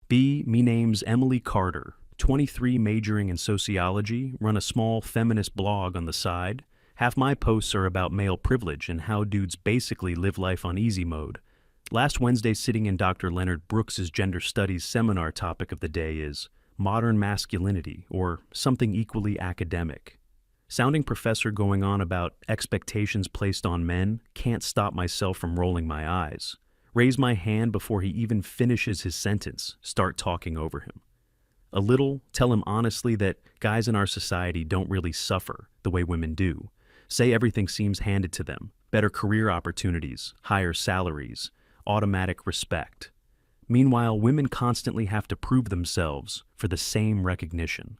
B. Me name's Emily Carter, 23, majoring in sociology, run a small feminist blog on the side. Half my posts are about male privilege and how dudes basically live life on easy mode. Last Wednesday, sitting in Dr. Leonard Brooks's gender studies seminar, topic of the day is modern masculinity, or something equally academic. Sounding professor going on about expectations placed on men, can't stop myself from rolling my eyes. Raise my hand before he even finishes his sentence, start talking over him. A little, tell him honestly that guys in our society don't really suffer the way women do. Say everything seems handed to them, better career opportunities, higher salaries, automatic respect. Meanwhile, women constantly have to prove themselves for the same recognition.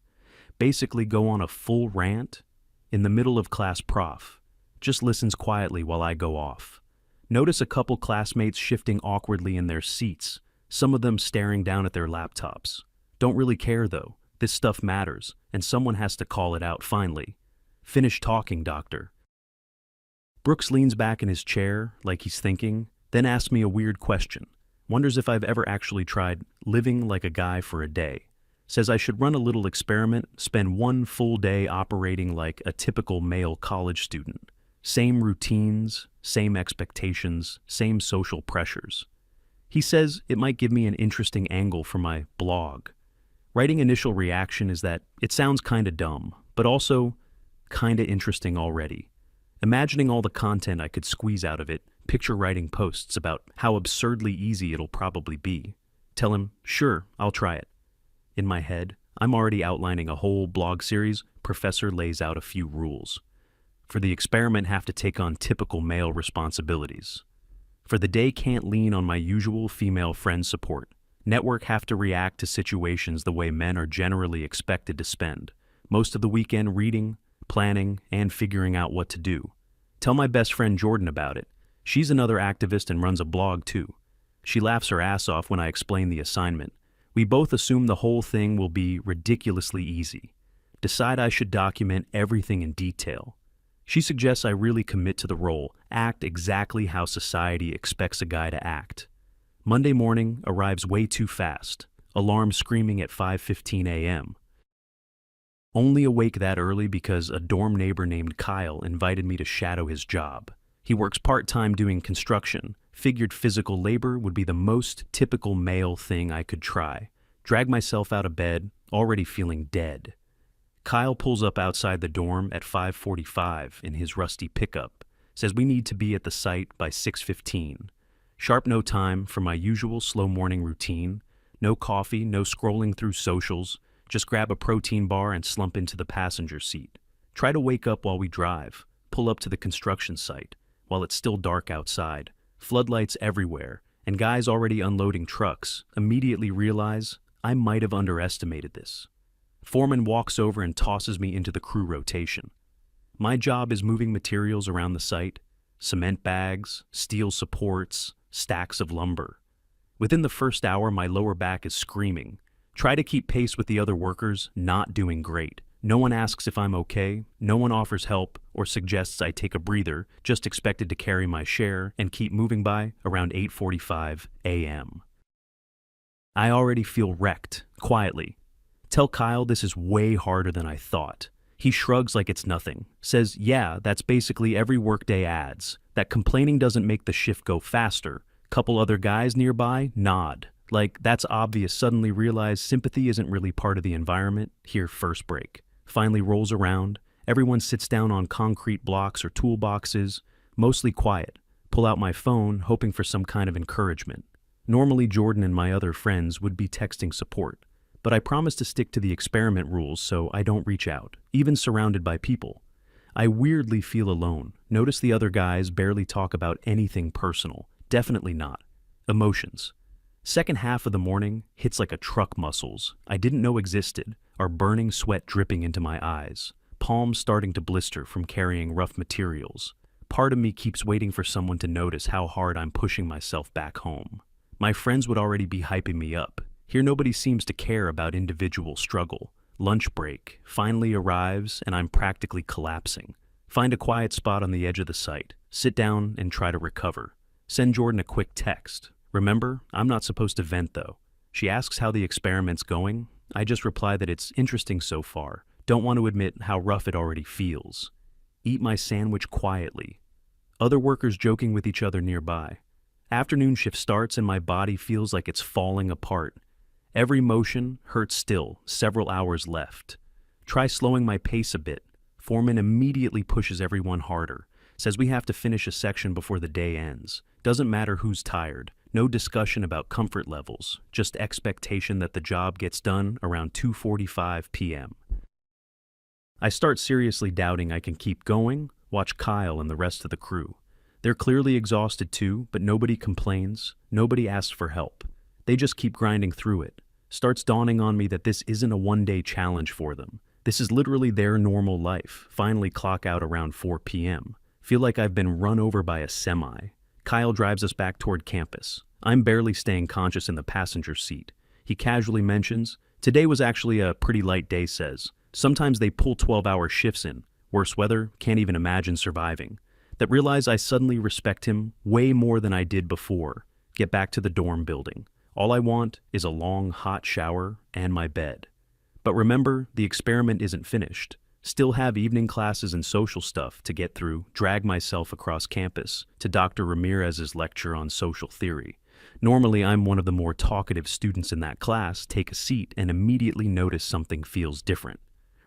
Basically go on a full rant in the middle of class. Prof just listens quietly while I go off. Notice a couple classmates shifting awkwardly in their seats, some of them staring down at their laptops. Don't really care though, this stuff matters, and someone has to call it out finally. Finish talking, doctor. Brooks leans back in his chair like he's thinking, then asks me a weird question. Wonders if I've ever actually tried living like a guy for a day. Says I should run a little experiment, spend one full day operating like a typical male college student. Same routines, same expectations, same social pressures. He says it might give me an interesting angle for my blog. Writing initial reaction is that it sounds kinda dumb, but also kinda interesting already. Imagining all the content I could squeeze out of it, picture writing posts about how absurdly easy it'll probably be. Tell him, sure, I'll try it. In my head, I'm already outlining a whole blog series. Professor lays out a few rules. For the experiment, have to take on typical male responsibilities. For the day, can't lean on my usual female friend support. Network, have to react to situations the way men are generally expected to spend. Most of the weekend reading, planning, and figuring out what to do. Tell my best friend Jordan about it. She's another activist and runs a blog too. She laughs her ass off when I explain the assignment. We both assume the whole thing will be ridiculously easy. Decide I should document everything in detail. She suggests I really commit to the role, act exactly how society expects a guy to act. Monday morning arrives way too fast, alarm screaming at 5:15 a.m. Only awake that early because a dorm neighbor named Kyle invited me to shadow his job. He works part-time doing construction, figured physical labor would be the most typical male thing I could try. Drag myself out of bed, already feeling dead. Kyle pulls up outside the dorm at 5:45 in his rusty pickup, says we need to be at the site by 6:15. Sharp no time for my usual slow morning routine. No coffee, no scrolling through socials, just grab a protein bar and slump into the passenger seat. Try to wake up while we drive, pull up to the construction site, while it's still dark outside, floodlights everywhere, and guys already unloading trucks, immediately realize I might have underestimated this. Foreman walks over and tosses me into the crew rotation. My job is moving materials around the site, cement bags, steel supports, stacks of lumber. Within the first hour, my lower back is screaming. Try to keep pace with the other workers, not doing great. No one asks if I'm okay, no one offers help or suggests I take a breather, just expected to carry my share and keep moving by around 8:45 a.m. I already feel wrecked, quietly. Tell Kyle this is way harder than I thought. He shrugs like it's nothing, says, yeah, that's basically every workday adds, that complaining doesn't make the shift go faster. Couple other guys nearby nod, like that's obvious, suddenly realize sympathy isn't really part of the environment. Here, first break. Finally rolls around, everyone sits down on concrete blocks or toolboxes, mostly quiet. Pull out my phone, hoping for some kind of encouragement. Normally Jordan and my other friends would be texting support, but I promise to stick to the experiment rules so I don't reach out, even surrounded by people. I weirdly feel alone. Notice the other guys barely talk about anything personal. Definitely not. Emotions. Second half of the morning hits like a truck. Muscles I didn't know existed are burning, sweat dripping into my eyes, palms starting to blister from carrying rough materials. Part of me keeps waiting for someone to notice how hard I'm pushing myself back home. My friends would already be hyping me up. Here nobody seems to care about individual struggle. Lunch break finally arrives and I'm practically collapsing. Find a quiet spot on the edge of the site, sit down and try to recover. Send Jordan a quick text. Remember, I'm not supposed to vent though. She asks how the experiment's going. I just reply that it's interesting so far. Don't want to admit how rough it already feels. Eat my sandwich quietly. Other workers joking with each other nearby. Afternoon shift starts and my body feels like it's falling apart. Every motion hurts still, several hours left. Try slowing my pace a bit. Foreman immediately pushes everyone harder. Says we have to finish a section before the day ends. Doesn't matter who's tired. No discussion about comfort levels. Just expectation that the job gets done around 2:45 p.m. I start seriously doubting I can keep going. Watch Kyle and the rest of the crew. They're clearly exhausted too, but nobody complains. Nobody asks for help. They just keep grinding through it. Starts dawning on me that this isn't a one-day challenge for them. This is literally their normal life. Finally clock out around 4 p.m. Feel like I've been run over by a semi. Kyle drives us back toward campus. I'm barely staying conscious in the passenger seat. He casually mentions, today was actually a pretty light day, says. Sometimes they pull 12-hour shifts in. Worse weather, can't even imagine surviving. That realize I suddenly respect him way more than I did before. Get back to the dorm building. All I want is a long, hot shower and my bed. But remember, the experiment isn't finished. Still have evening classes and social stuff to get through, drag myself across campus to Dr. Ramirez's lecture on social theory. Normally, I'm one of the more talkative students in that class, take a seat and immediately notice something feels different.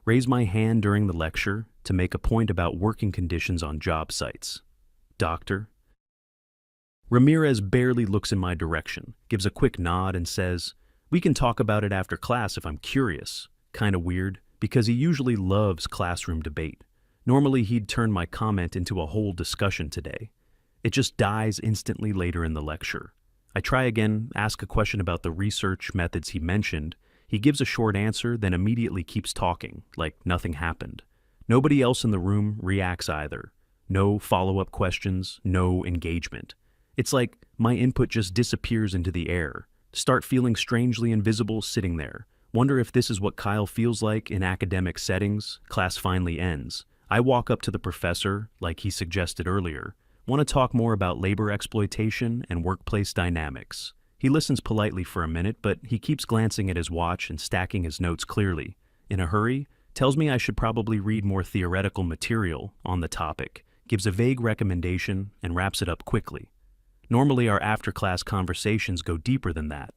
Raise my hand during the lecture to make a point about working conditions on job sites. Doctor? Ramirez barely looks in my direction, gives a quick nod and says, we can talk about it after class if I'm curious. Kinda weird, because he usually loves classroom debate. Normally he'd turn my comment into a whole discussion today. It just dies instantly later in the lecture. I try again, ask a question about the research methods he mentioned. He gives a short answer, then immediately keeps talking, like nothing happened. Nobody else in the room reacts either. No follow-up questions, no engagement. It's like my input just disappears into the air. Start feeling strangely invisible sitting there. Wonder if this is what Kyle feels like in academic settings. Class finally ends. I walk up to the professor, like he suggested earlier. Want to talk more about labor exploitation and workplace dynamics. He listens politely for a minute, but he keeps glancing at his watch and stacking his notes clearly. In a hurry, tells me I should probably read more theoretical material on the topic, gives a vague recommendation, and wraps it up quickly. Normally our after-class conversations go deeper than that.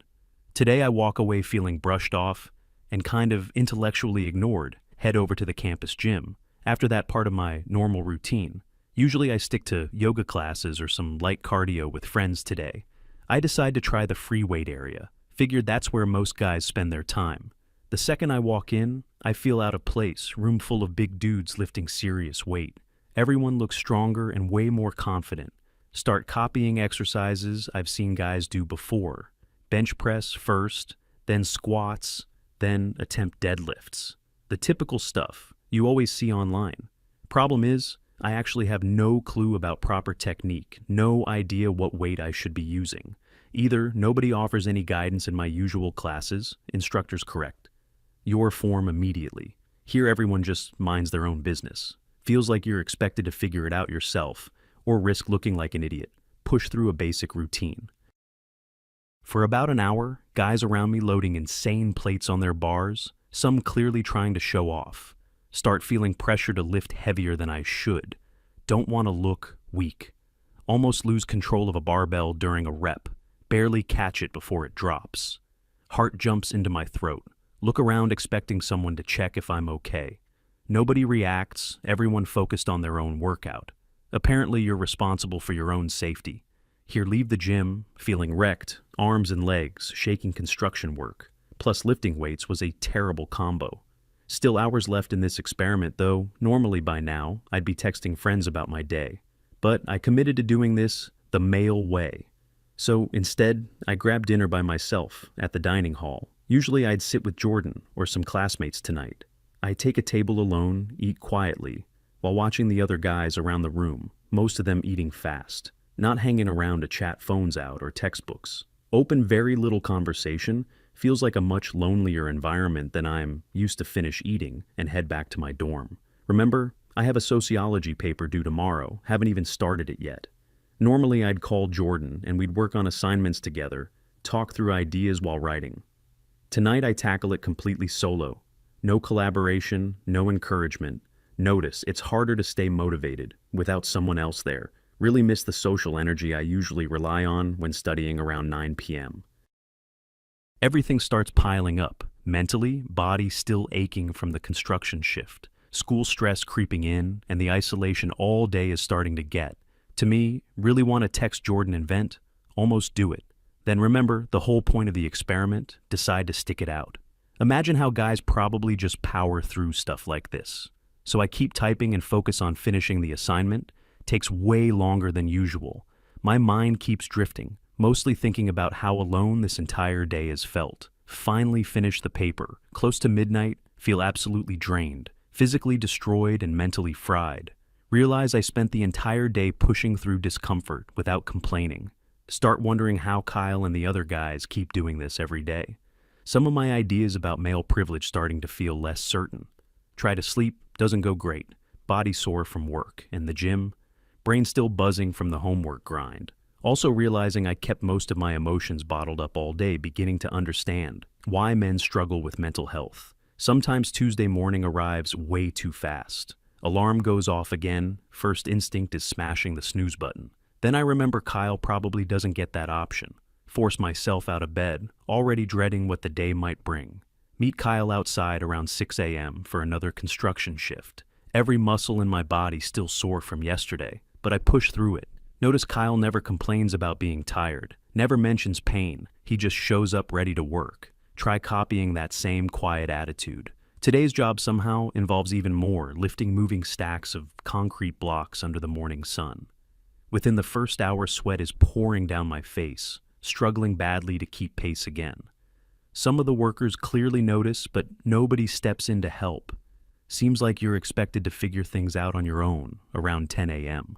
Today I walk away feeling brushed off and kind of intellectually ignored, head over to the campus gym. After that part of my normal routine, usually I stick to yoga classes or some light cardio with friends today. I decide to try the free weight area. Figured that's where most guys spend their time. The second I walk in, I feel out of place, room full of big dudes lifting serious weight. Everyone looks stronger and way more confident. Start copying exercises I've seen guys do before. Bench press first, then squats, then attempt deadlifts. The typical stuff you always see online. Problem is, I actually have no clue about proper technique, no idea what weight I should be using. Either nobody offers any guidance in my usual classes, instructors correct your form immediately. Here everyone just minds their own business. Feels like you're expected to figure it out yourself, or risk looking like an idiot. Push through a basic routine. For about an hour, guys around me loading insane plates on their bars, some clearly trying to show off. Start feeling pressure to lift heavier than I should. Don't want to look weak. Almost lose control of a barbell during a rep. Barely catch it before it drops. Heart jumps into my throat. Look around expecting someone to check if I'm okay. Nobody reacts, everyone focused on their own workout. Apparently you're responsible for your own safety. Here leave the gym, feeling wrecked, arms and legs, shaking construction work. Plus lifting weights was a terrible combo. Still hours left in this experiment though, normally by now, I'd be texting friends about my day. But I committed to doing this the male way. So instead, I grabbed dinner by myself at the dining hall. Usually I'd sit with Jordan or some classmates tonight. I take a table alone, eat quietly, while watching the other guys around the room, most of them eating fast, not hanging around to chat phones out or textbooks. Open very little conversation feels like a much lonelier environment than I'm used to finish eating and head back to my dorm. Remember, I have a sociology paper due tomorrow, haven't even started it yet. Normally I'd call Jordan and we'd work on assignments together, talk through ideas while writing. Tonight I tackle it completely solo. No collaboration, no encouragement. Notice, it's harder to stay motivated without someone else there. Really miss the social energy I usually rely on when studying around 9 p.m. Everything starts piling up. Mentally, body still aching from the construction shift. School stress creeping in, and the isolation all day is starting to get. To me, really want to text Jordan and vent? Almost do it. Then remember, the whole point of the experiment, decide to stick it out. Imagine how guys probably just power through stuff like this. So I keep typing and focus on finishing the assignment. Takes way longer than usual. My mind keeps drifting, mostly thinking about how alone this entire day has felt. Finally finish the paper. Close to midnight, feel absolutely drained, physically destroyed and mentally fried. Realize I spent the entire day pushing through discomfort without complaining. Start wondering how Kyle and the other guys keep doing this every day. Some of my ideas about male privilege starting to feel less certain. Try to sleep, doesn't go great. Body sore from work. In the gym, brain still buzzing from the homework grind. Also realizing I kept most of my emotions bottled up all day, beginning to understand why men struggle with mental health. Sometimes Tuesday morning arrives way too fast. Alarm goes off again, first instinct is smashing the snooze button. Then I remember Kyle probably doesn't get that option. Force myself out of bed, already dreading what the day might bring. Meet Kyle outside around 6 a.m. for another construction shift. Every muscle in my body still sore from yesterday, but I push through it. Notice Kyle never complains about being tired, never mentions pain, he just shows up ready to work. Try copying that same quiet attitude. Today's job somehow involves even more, lifting moving stacks of concrete blocks under the morning sun. Within the first hour, sweat is pouring down my face, struggling badly to keep pace again. Some of the workers clearly notice, but nobody steps in to help. Seems like you're expected to figure things out on your own around 10 a.m.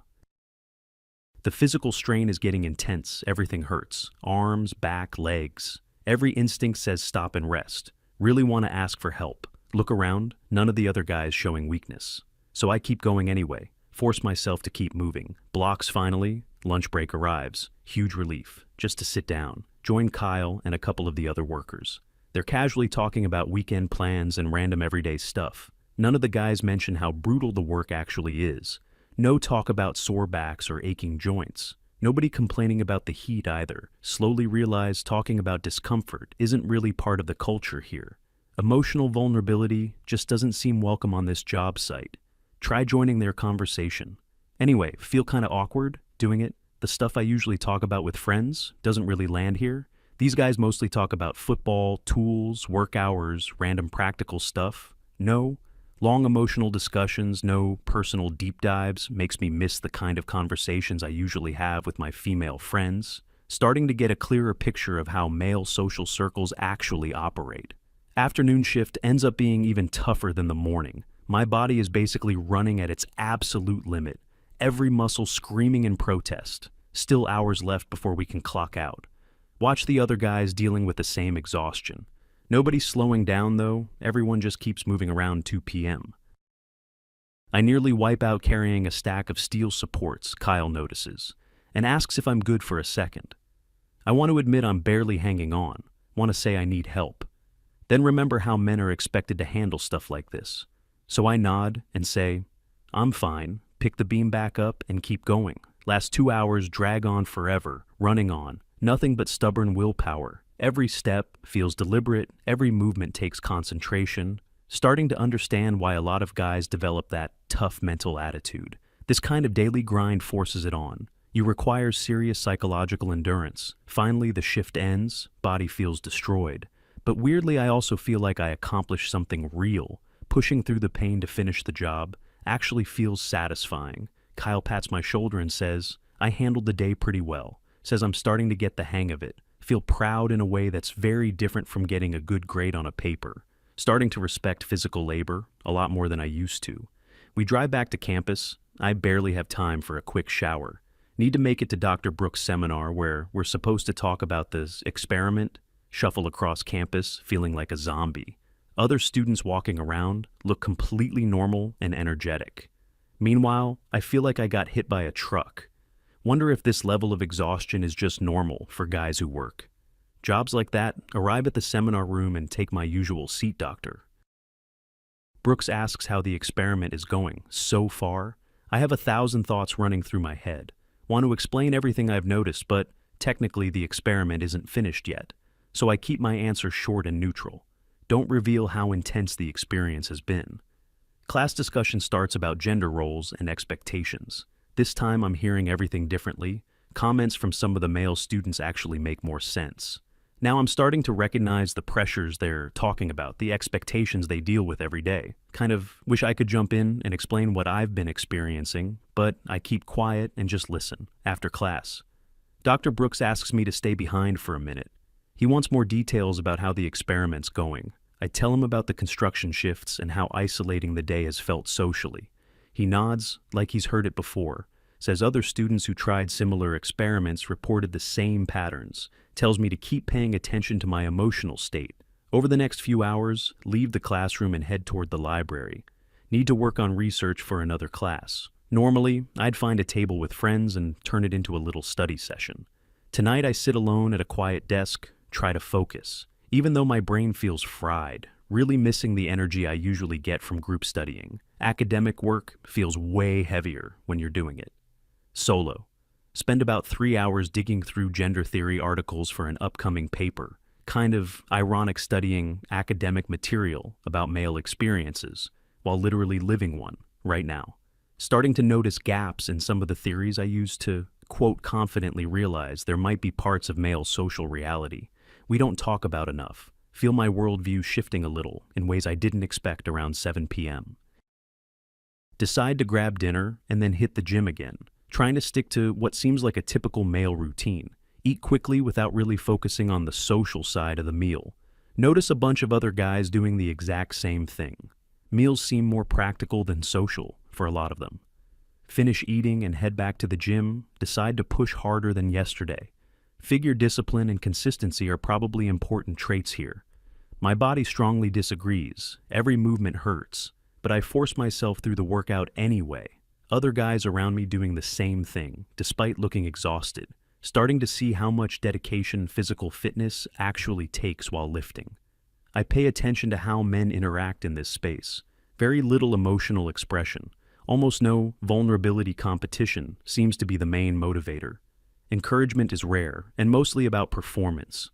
The physical strain is getting intense, everything hurts. Arms, back, legs. Every instinct says stop and rest. Really want to ask for help. Look around, none of the other guys showing weakness. So I keep going anyway, force myself to keep moving. Blocks finally, lunch break arrives. Huge relief, just to sit down. Join Kyle and a couple of the other workers. They're casually talking about weekend plans and random everyday stuff. None of the guys mention how brutal the work actually is. No talk about sore backs or aching joints. Nobody complaining about the heat either. Slowly realize talking about discomfort isn't really part of the culture here. Emotional vulnerability just doesn't seem welcome on this job site. Try joining their conversation. Anyway, feel kind of awkward doing it? The stuff I usually talk about with friends doesn't really land here. These guys mostly talk about football, tools, work hours, random practical stuff. No long emotional discussions, no personal deep dives, makes me miss the kind of conversations I usually have with my female friends. Starting to get a clearer picture of how male social circles actually operate. Afternoon shift ends up being even tougher than the morning. My body is basically running at its absolute limit. Every muscle screaming in protest. Still hours left before we can clock out. Watch the other guys dealing with the same exhaustion. Nobody's slowing down though, everyone just keeps moving around 2 p.m. I nearly wipe out carrying a stack of steel supports, Kyle notices, and asks if I'm good for a second. I want to admit I'm barely hanging on, want to say I need help. Then remember how men are expected to handle stuff like this. So I nod and say, I'm fine, pick the beam back up and keep going. Last 2 hours drag on forever, running on, nothing but stubborn willpower. Every step feels deliberate, every movement takes concentration. Starting to understand why a lot of guys develop that tough mental attitude. This kind of daily grind forces it on. You require serious psychological endurance. Finally, the shift ends, body feels destroyed. But weirdly, I also feel like I accomplished something real. Pushing through the pain to finish the job actually feels satisfying. Kyle pats my shoulder and says, I handled the day pretty well. Says I'm starting to get the hang of it. Feel proud in a way that's very different from getting a good grade on a paper. Starting to respect physical labor a lot more than I used to. We drive back to campus. I barely have time for a quick shower. Need to make it to Dr. Brooks' seminar where we're supposed to talk about this experiment. Shuffle across campus, feeling like a zombie. Other students walking around look completely normal and energetic. Meanwhile, I feel like I got hit by a truck. Wonder if this level of exhaustion is just normal for guys who work. Jobs like that, arrive at the seminar room and take my usual seat, doctor. Brooks asks how the experiment is going. So far, I have 1,000 thoughts running through my head. Want to explain everything I've noticed, but technically the experiment isn't finished yet. So I keep my answer short and neutral. Don't reveal how intense the experience has been. Class discussion starts about gender roles and expectations. This time I'm hearing everything differently. Comments from some of the male students actually make more sense. Now I'm starting to recognize the pressures they're talking about, the expectations they deal with every day. Kind of wish I could jump in and explain what I've been experiencing, but I keep quiet and just listen. After class, Dr. Brooks asks me to stay behind for a minute. He wants more details about how the experiment's going. I tell him about the construction shifts and how isolating the day has felt socially. He nods like he's heard it before, says other students who tried similar experiments reported the same patterns, tells me to keep paying attention to my emotional state. Over the next few hours, leave the classroom and head toward the library. Need to work on research for another class. Normally, I'd find a table with friends and turn it into a little study session. Tonight I sit alone at a quiet desk, try to focus. Even though my brain feels fried, really missing the energy I usually get from group studying. Academic work feels way heavier when you're doing it. Solo. Spend about 3 hours digging through gender theory articles for an upcoming paper. Kind of ironic studying academic material about male experiences, while literally living one right now. Starting to notice gaps in some of the theories I used to, quote, confidently realize there might be parts of male social reality we don't talk about enough. Feel my worldview shifting a little in ways I didn't expect around 7 p.m. Decide to grab dinner and then hit the gym again, trying to stick to what seems like a typical male routine. Eat quickly without really focusing on the social side of the meal. Notice a bunch of other guys doing the exact same thing. Meals seem more practical than social for a lot of them. Finish eating and head back to the gym. Decide to push harder than yesterday. Figure discipline and consistency are probably important traits here. My body strongly disagrees. Every movement hurts, but I force myself through the workout anyway. Other guys around me doing the same thing, despite looking exhausted. Starting to see how much dedication physical fitness actually takes while lifting. I pay attention to how men interact in this space. Very little emotional expression. Almost no vulnerability. Competition seems to be the main motivator. Encouragement is rare and mostly about performance.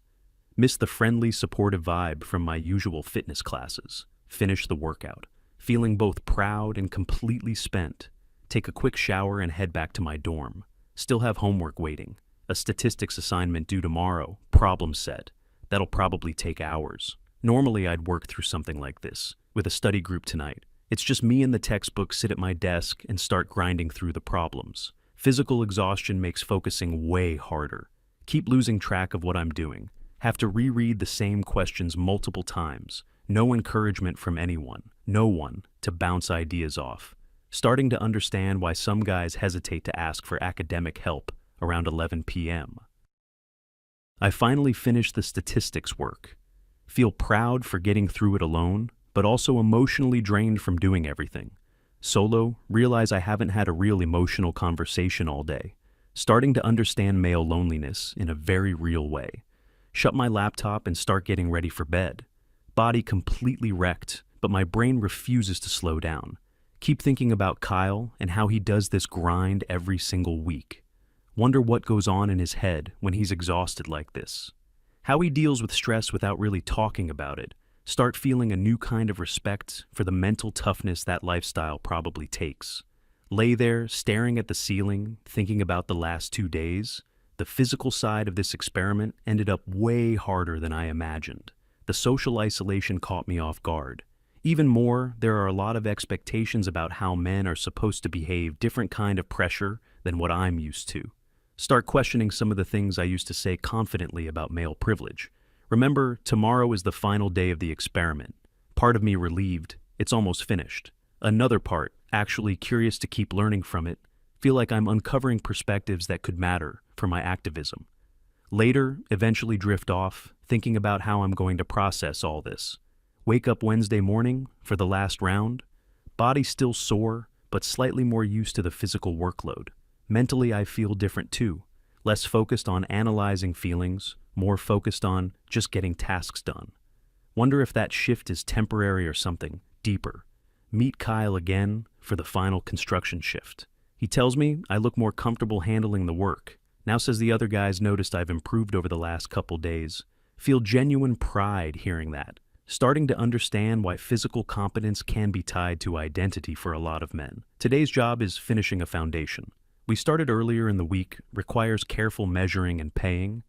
Miss the friendly, supportive vibe from my usual fitness classes. Finish the workout, feeling both proud and completely spent. Take a quick shower and head back to my dorm. Still have homework waiting. A statistics assignment due tomorrow. Problem set. That'll probably take hours. Normally I'd work through something like this, with a study group tonight. It's just me and the textbook sit at my desk and start grinding through the problems. Physical exhaustion makes focusing way harder. Keep losing track of what I'm doing. Have to reread the same questions multiple times. No encouragement from anyone. No one to bounce ideas off. Starting to understand why some guys hesitate to ask for academic help around 11 p.m. I finally finished the statistics work. Feel proud for getting through it alone, but also emotionally drained from doing everything. Solo, realize I haven't had a real emotional conversation all day. Starting to understand male loneliness in a very real way. Shut my laptop and start getting ready for bed. Body completely wrecked, but my brain refuses to slow down. Keep thinking about Kyle and how he does this grind every single week. Wonder what goes on in his head when he's exhausted like this. How he deals with stress without really talking about it. Start feeling a new kind of respect for the mental toughness that lifestyle probably takes. Lay there, staring at the ceiling, thinking about the last 2 days. The physical side of this experiment ended up way harder than I imagined. The social isolation caught me off guard. Even more, there are a lot of expectations about how men are supposed to behave, different kind of pressure than what I'm used to. Start questioning some of the things I used to say confidently about male privilege. Remember, tomorrow is the final day of the experiment. Part of me relieved, it's almost finished. Another part, actually curious to keep learning from it, feel like I'm uncovering perspectives that could matter for my activism. Later, eventually drift off, thinking about how I'm going to process all this. Wake up Wednesday morning for the last round. Body still sore, but slightly more used to the physical workload. Mentally, I feel different too. Less focused on analyzing feelings, more focused on just getting tasks done. Wonder if that shift is temporary or something deeper. Meet Kyle again for the final construction shift. He tells me I look more comfortable handling the work. Now says the other guys noticed I've improved over the last couple days. Feel genuine pride hearing that. Starting to understand why physical competence can be tied to identity for a lot of men. Today's job is finishing a foundation. We started earlier in the week, requires careful measuring and paying.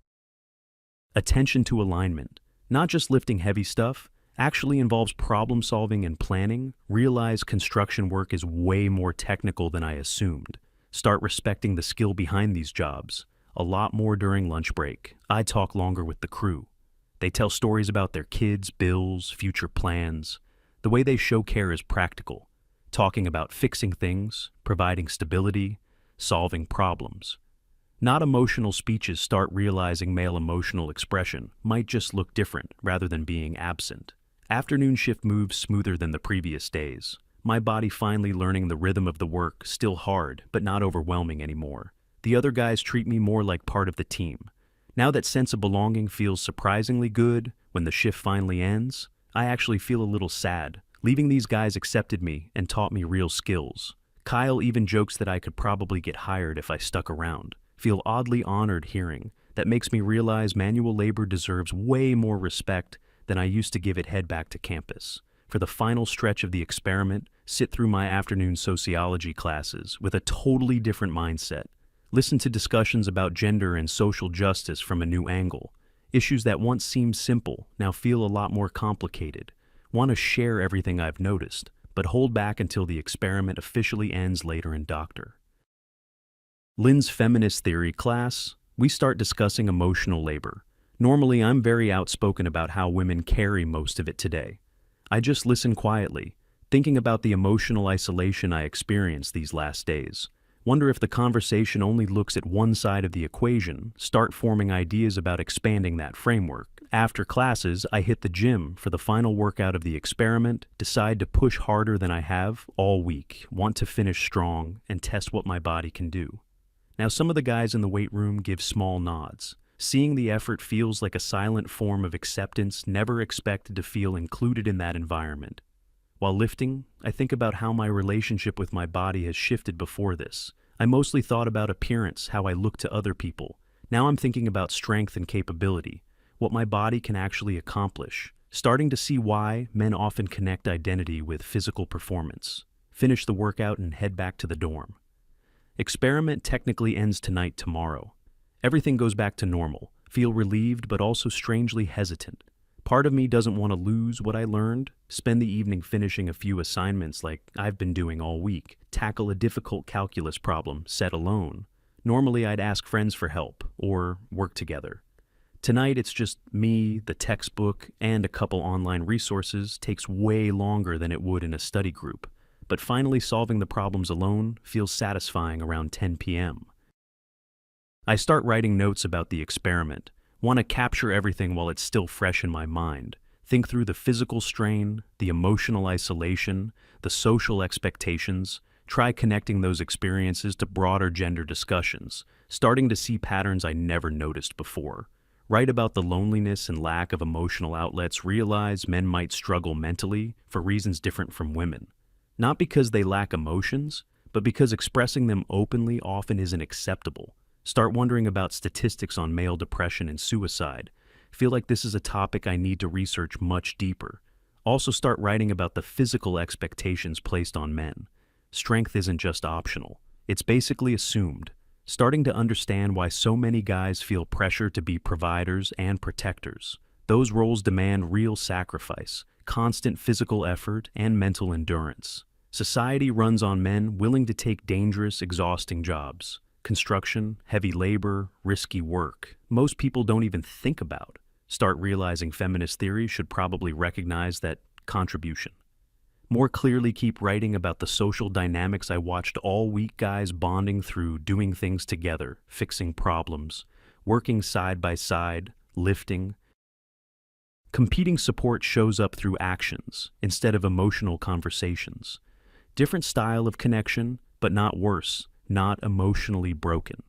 Attention to alignment. Not just lifting heavy stuff, actually involves problem solving and planning. Realize construction work is way more technical than I assumed. Start respecting the skill behind these jobs. A lot more during lunch break. I talk longer with the crew. They tell stories about their kids, bills, future plans. The way they show care is practical, talking about fixing things, providing stability, solving problems. Not emotional speeches. Start realizing male emotional expression might just look different rather than being absent. Afternoon shift moves smoother than the previous days. My body finally learning the rhythm of the work, still hard, but not overwhelming anymore. The other guys treat me more like part of the team. Now that sense of belonging feels surprisingly good. When the shift finally ends, I actually feel a little sad. Leaving these guys accepted me and taught me real skills. Kyle even jokes that I could probably get hired if I stuck around. Feel oddly honored hearing. That makes me realize manual labor deserves way more respect than I used to give it. Head back to campus. For the final stretch of the experiment, sit through my afternoon sociology classes with a totally different mindset. Listen to discussions about gender and social justice from a new angle. Issues that once seemed simple now feel a lot more complicated. Want to share everything I've noticed, but hold back until the experiment officially ends later in Doctor. Lynn's feminist theory class, we start discussing emotional labor. Normally, I'm very outspoken about how women carry most of it today. I just listen quietly, thinking about the emotional isolation I experienced these last days. Wonder if the conversation only looks at one side of the equation. Start forming ideas about expanding that framework. After classes, I hit the gym for the final workout of the experiment, decide to push harder than I have all week, want to finish strong, and test what my body can do. Now some of the guys in the weight room give small nods. Seeing the effort feels like a silent form of acceptance, never expected to feel included in that environment. While lifting, I think about how my relationship with my body has shifted before this. I mostly thought about appearance, how I look to other people. Now I'm thinking about strength and capability, what my body can actually accomplish. Starting to see why men often connect identity with physical performance. Finish the workout and head back to the dorm. Experiment technically ends tonight, tomorrow. Everything goes back to normal. Feel relieved but also strangely hesitant. Part of me doesn't want to lose what I learned, spend the evening finishing a few assignments like I've been doing all week, tackle a difficult calculus problem set alone. Normally I'd ask friends for help or work together. Tonight it's just me, the textbook, and a couple online resources. Takes way longer than it would in a study group, but finally solving the problems alone feels satisfying around 10 p.m. I start writing notes about the experiment. Want to capture everything while it's still fresh in my mind. Think through the physical strain, the emotional isolation, the social expectations. Try connecting those experiences to broader gender discussions, starting to see patterns I never noticed before. Write about the loneliness and lack of emotional outlets. Realize men might struggle mentally for reasons different from women. Not because they lack emotions, but because expressing them openly often isn't acceptable. Start wondering about statistics on male depression and suicide. Feel like this is a topic I need to research much deeper. Also start writing about the physical expectations placed on men. Strength isn't just optional. It's basically assumed. Starting to understand why so many guys feel pressure to be providers and protectors. Those roles demand real sacrifice, constant physical effort, and mental endurance. Society runs on men willing to take dangerous, exhausting jobs. Construction, heavy labor, risky work. Most people don't even think about. Start realizing feminist theory should probably recognize that contribution. More clearly keep writing about the social dynamics I watched all week, guys bonding through doing things together, fixing problems, working side by side, lifting. Competing support shows up through actions instead of emotional conversations. Different style of connection, but not worse. Not emotionally broken.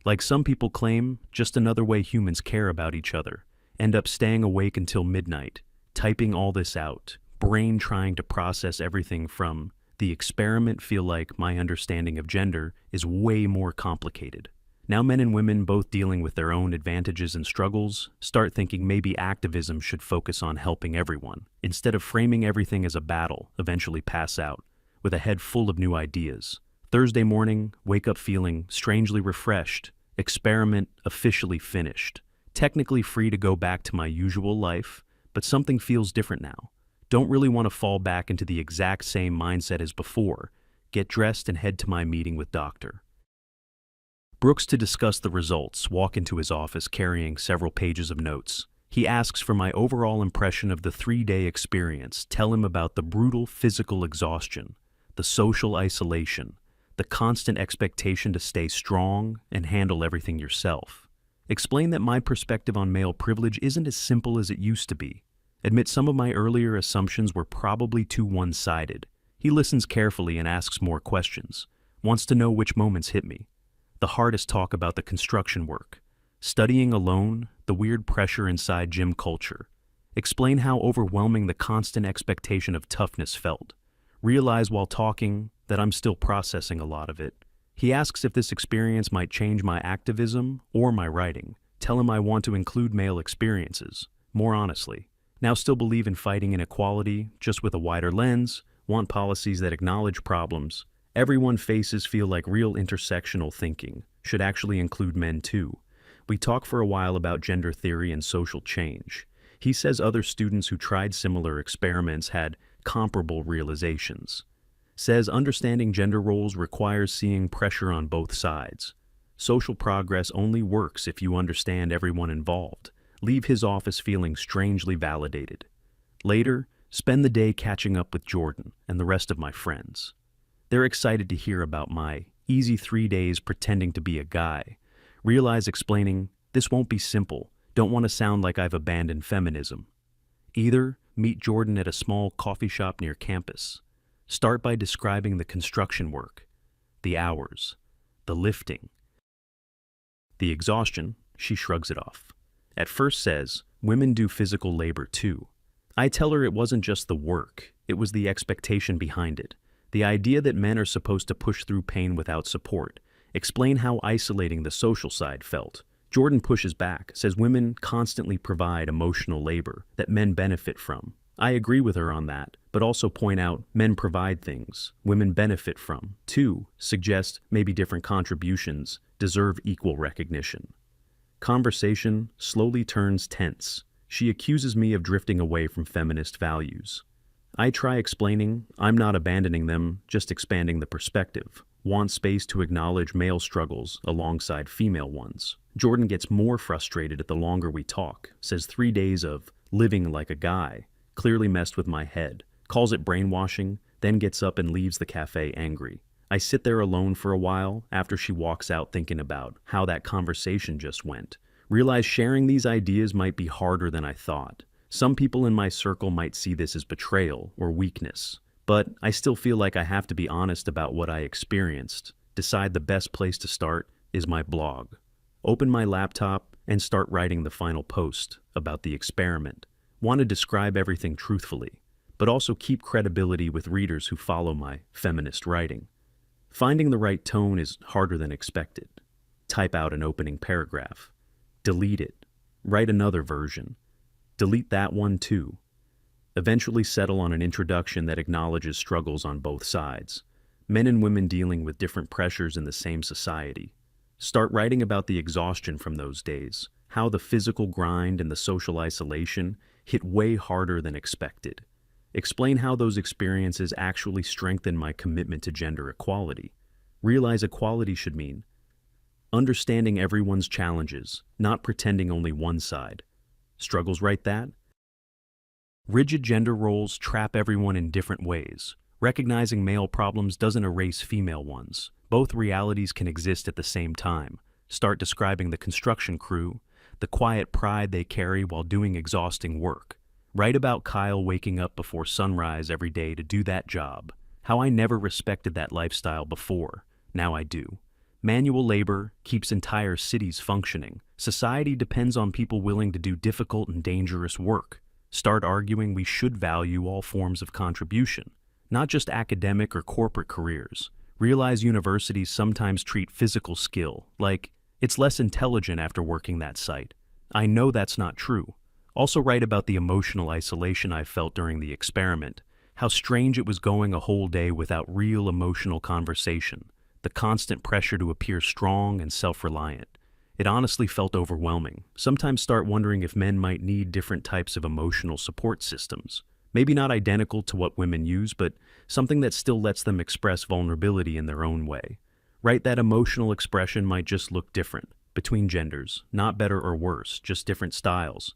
Like some people claim, just another way humans care about each other. End up staying awake until midnight, typing all this out, brain trying to process everything from the experiment. Feel like my understanding of gender is way more complicated. Now men and women both dealing with their own advantages and struggles start thinking maybe activism should focus on helping everyone, instead of framing everything as a battle, eventually pass out, with a head full of new ideas. Thursday morning, wake up feeling strangely refreshed, experiment officially finished. Technically free to go back to my usual life, but something feels different now. Don't really want to fall back into the exact same mindset as before. Get dressed and head to my meeting with Dr. Brooks to discuss the results. Walk into his office carrying several pages of notes. He asks for my overall impression of the 3-day experience. Tell him about the brutal physical exhaustion, the social isolation, the constant expectation to stay strong and handle everything yourself. Explain that my perspective on male privilege isn't as simple as it used to be. Admit some of my earlier assumptions were probably too one-sided. He listens carefully and asks more questions. Wants to know which moments hit me. The hardest talk about the construction work. Studying alone, the weird pressure inside gym culture. Explain how overwhelming the constant expectation of toughness felt. Realize while talking that I'm still processing a lot of it. He asks if this experience might change my activism or my writing. Tell him I want to include male experiences, more honestly. Now still believe in fighting inequality, just with a wider lens, want policies that acknowledge problems everyone faces. Feel like real intersectional thinking should actually include men too. We talk for a while about gender theory and social change. He says other students who tried similar experiments had comparable realizations. Says understanding gender roles requires seeing pressure on both sides. Social progress only works if you understand everyone involved. Leave his office feeling strangely validated. Later, spend the day catching up with Jordan and the rest of my friends. They're excited to hear about my easy 3 days pretending to be a guy. Realize explaining, this won't be simple. Don't want to sound like I've abandoned feminism. Either meet Jordan at a small coffee shop near campus. Start by describing the construction work, the hours, the lifting, the exhaustion. She shrugs it off. At first says, women do physical labor too. I tell her it wasn't just the work, it was the expectation behind it. The idea that men are supposed to push through pain without support. Explain how isolating the social side felt. Jordan pushes back, says women constantly provide emotional labor that men benefit from. I agree with her on that, but also point out men provide things women benefit from. 2. Suggest maybe different contributions deserve equal recognition. Conversation slowly turns tense. She accuses me of drifting away from feminist values. I try explaining I'm not abandoning them, just expanding the perspective. Want space to acknowledge male struggles alongside female ones. Jordan gets more frustrated at the longer we talk, says 3 days of living like a guy clearly messed with my head, calls it brainwashing, then gets up and leaves the cafe angry. I sit there alone for a while after she walks out thinking about how that conversation just went. Realize sharing these ideas might be harder than I thought. Some people in my circle might see this as betrayal or weakness, but I still feel like I have to be honest about what I experienced. Decide the best place to start is my blog. Open my laptop and start writing the final post about the experiment. Want to describe everything truthfully, but also keep credibility with readers who follow my feminist writing. Finding the right tone is harder than expected. Type out an opening paragraph. Delete it. Write another version. Delete that one too. Eventually settle on an introduction that acknowledges struggles on both sides. Men and women dealing with different pressures in the same society. Start writing about the exhaustion from those days, how the physical grind and the social isolation hit way harder than expected. Explain how those experiences actually strengthen my commitment to gender equality. Realize equality should mean understanding everyone's challenges, not pretending only one side. Struggles write that? Rigid gender roles trap everyone in different ways. Recognizing male problems doesn't erase female ones. Both realities can exist at the same time. Start describing the construction crew, the quiet pride they carry while doing exhausting work. Write about Kyle waking up before sunrise every day to do that job. How I never respected that lifestyle before. Now I do. Manual labor keeps entire cities functioning. Society depends on people willing to do difficult and dangerous work. Start arguing we should value all forms of contribution, not just academic or corporate careers. Realize universities sometimes treat physical skill like it's less intelligent after working that site. I know that's not true. Also write about the emotional isolation I felt during the experiment, how strange it was going a whole day without real emotional conversation, the constant pressure to appear strong and self-reliant. It honestly felt overwhelming. Sometimes start wondering if men might need different types of emotional support systems. Maybe not identical to what women use, but something that still lets them express vulnerability in their own way. Write that emotional expression might just look different between genders, not better or worse, just different styles.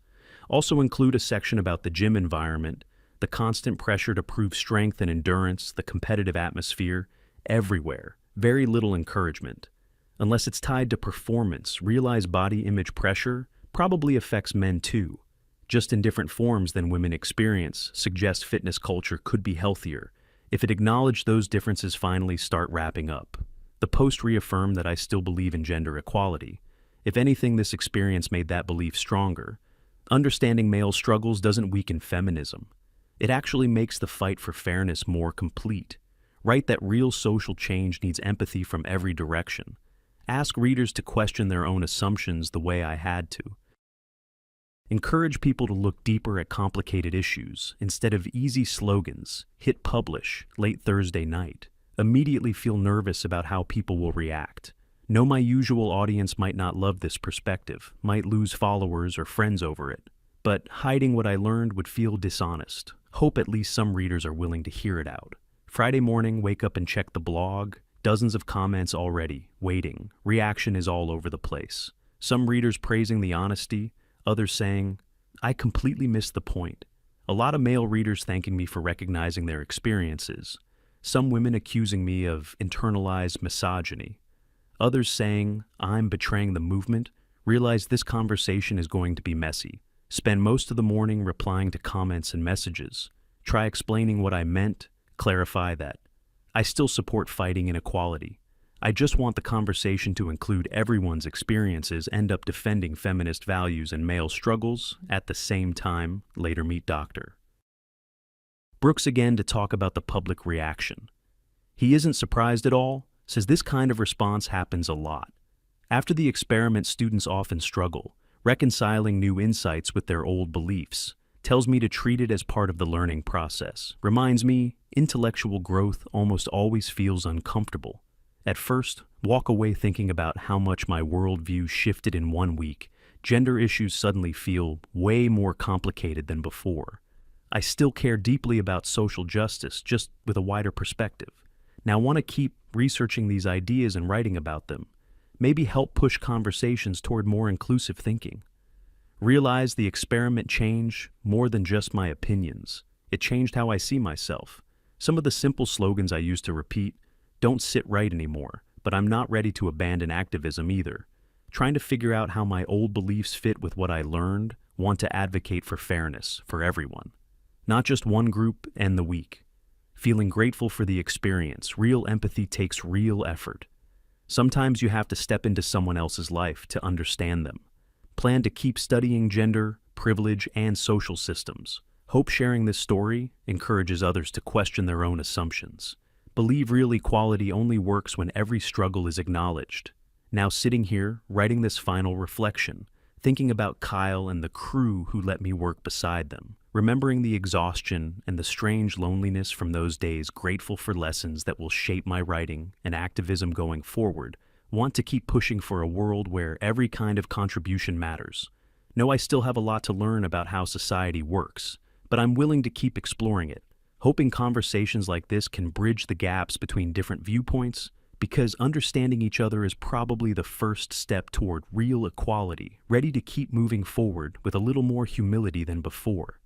Also include a section about the gym environment, the constant pressure to prove strength and endurance, the competitive atmosphere, everywhere. Very little encouragement. Unless it's tied to performance, realize body image pressure probably affects men too. Just in different forms than women experience, suggest fitness culture could be healthier. If it acknowledged those differences, finally start wrapping up. The post reaffirmed that I still believe in gender equality. If anything, this experience made that belief stronger. Understanding male struggles doesn't weaken feminism. It actually makes the fight for fairness more complete. Write that real social change needs empathy from every direction. Ask readers to question their own assumptions the way I had to. Encourage people to look deeper at complicated issues instead of easy slogans. Hit publish late Thursday night. Immediately feel nervous about how people will react. Know my usual audience might not love this perspective, might lose followers or friends over it. But hiding what I learned would feel dishonest. Hope at least some readers are willing to hear it out. Friday morning, wake up and check the blog. Dozens of comments already, waiting. Reaction is all over the place. Some readers praising the honesty, others saying, I completely missed the point. A lot of male readers thanking me for recognizing their experiences. Some women accusing me of internalized misogyny. Others saying, I'm betraying the movement. Realize this conversation is going to be messy. Spend most of the morning replying to comments and messages. Try explaining what I meant, clarify that. I still support fighting inequality. I just want the conversation to include everyone's experiences, end up defending feminist values and male struggles. At the same time, later meet Dr. Brooks again to talk about the public reaction. He isn't surprised at all, says this kind of response happens a lot. After the experiment, students often struggle, reconciling new insights with their old beliefs. Tells me to treat it as part of the learning process. Reminds me, intellectual growth almost always feels uncomfortable. At first, walk away thinking about how much my worldview shifted in 1 week. Gender issues suddenly feel way more complicated than before. I still care deeply about social justice, just with a wider perspective. Now I want to keep researching these ideas and writing about them. Maybe help push conversations toward more inclusive thinking. Realize the experiment changed more than just my opinions. It changed how I see myself. Some of the simple slogans I used to repeat don't sit right anymore, but I'm not ready to abandon activism either. Trying to figure out how my old beliefs fit with what I learned, want to advocate for fairness for everyone. Not just one group and the weak. Feeling grateful for the experience. Real empathy takes real effort. Sometimes you have to step into someone else's life to understand them. Plan to keep studying gender, privilege, and social systems. Hope sharing this story encourages others to question their own assumptions. Believe real equality only works when every struggle is acknowledged. Now sitting here, writing this final reflection, thinking about Kyle and the crew who let me work beside them, remembering the exhaustion and the strange loneliness from those days, grateful for lessons that will shape my writing and activism going forward, want to keep pushing for a world where every kind of contribution matters. Know I still have a lot to learn about how society works, but I'm willing to keep exploring it, hoping conversations like this can bridge the gaps between different viewpoints, because understanding each other is probably the first step toward real equality, ready to keep moving forward with a little more humility than before.